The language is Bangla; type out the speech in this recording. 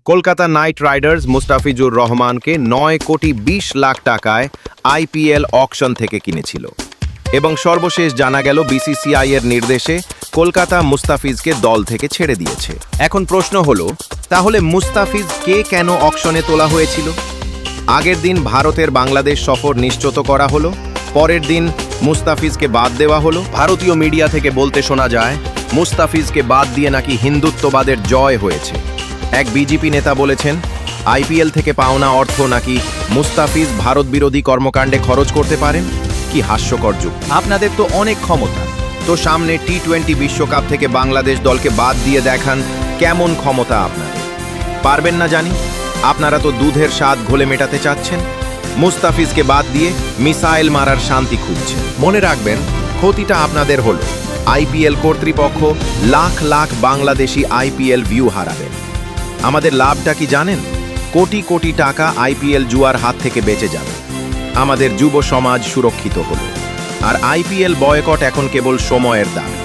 কলকাতা নাইট রাইডার্স মুস্তাফিজুর রহমানকে 9,20,00,000 টাকায় আইপিএল অকশন থেকে কিনেছিল এবং সর্বশেষ জানা গেল বিসিসিআই এর নির্দেশে কলকাতা মুস্তাফিজকে দল থেকে ছেড়ে দিয়েছে। এখন প্রশ্ন হলো, তাহলে মুস্তাফিজ কে কেন অকশনে তোলা হয়েছিল? আগের দিন ভারতের বাংলাদেশ সফর নিশ্চিত করা হলো, পরের দিন মুস্তাফিজকে বাদ দেওয়া হলো। ভারতীয় মিডিয়া থেকে বলতে শোনা যায় মুস্তাফিজকে বাদ দিয়ে নাকি হিন্দুত্ববাদের জয় হয়েছে। এক বিজেপি নেতা বলেছেন আইপিএল থেকে পাওনা অর্থ নাকি মুস্তাফিজ ভারত বিরোধী কর্মকাণ্ডে খরচ করতে পারেন। কি হাস্যকর যুগ! আপনাদের তো অনেক ক্ষমতা, তো সামনে টি-20 বিশ্বকাপ থেকে বাংলাদেশ দলকে বাদ দিয়ে দেখান কেমন ক্ষমতা আপনাদের। পারবেন না জানি, আপনারা তো দুধের স্বাদ ঘোলে মেটাতে চাচ্ছেন। মুস্তাফিজকে বাদ দিয়ে মিসাইল মারার শান্তি খুঁজছেন। মনে রাখবেন, ক্ষতিটা আপনাদের হলো আইপিএল কর্তৃপক্ষ লাখ লাখ বাংলাদেশি আইপিএল ভিউ হারাবেন। আমাদের লাভটা কি জানেন? কোটি কোটি টাকা আইপিএল জুয়ার হাত থেকে বেঁচে যাবে। আমাদের যুব সমাজ সুরক্ষিত হলো, আর আইপিএল বয়কট এখন কেবল সময়ের দাবি।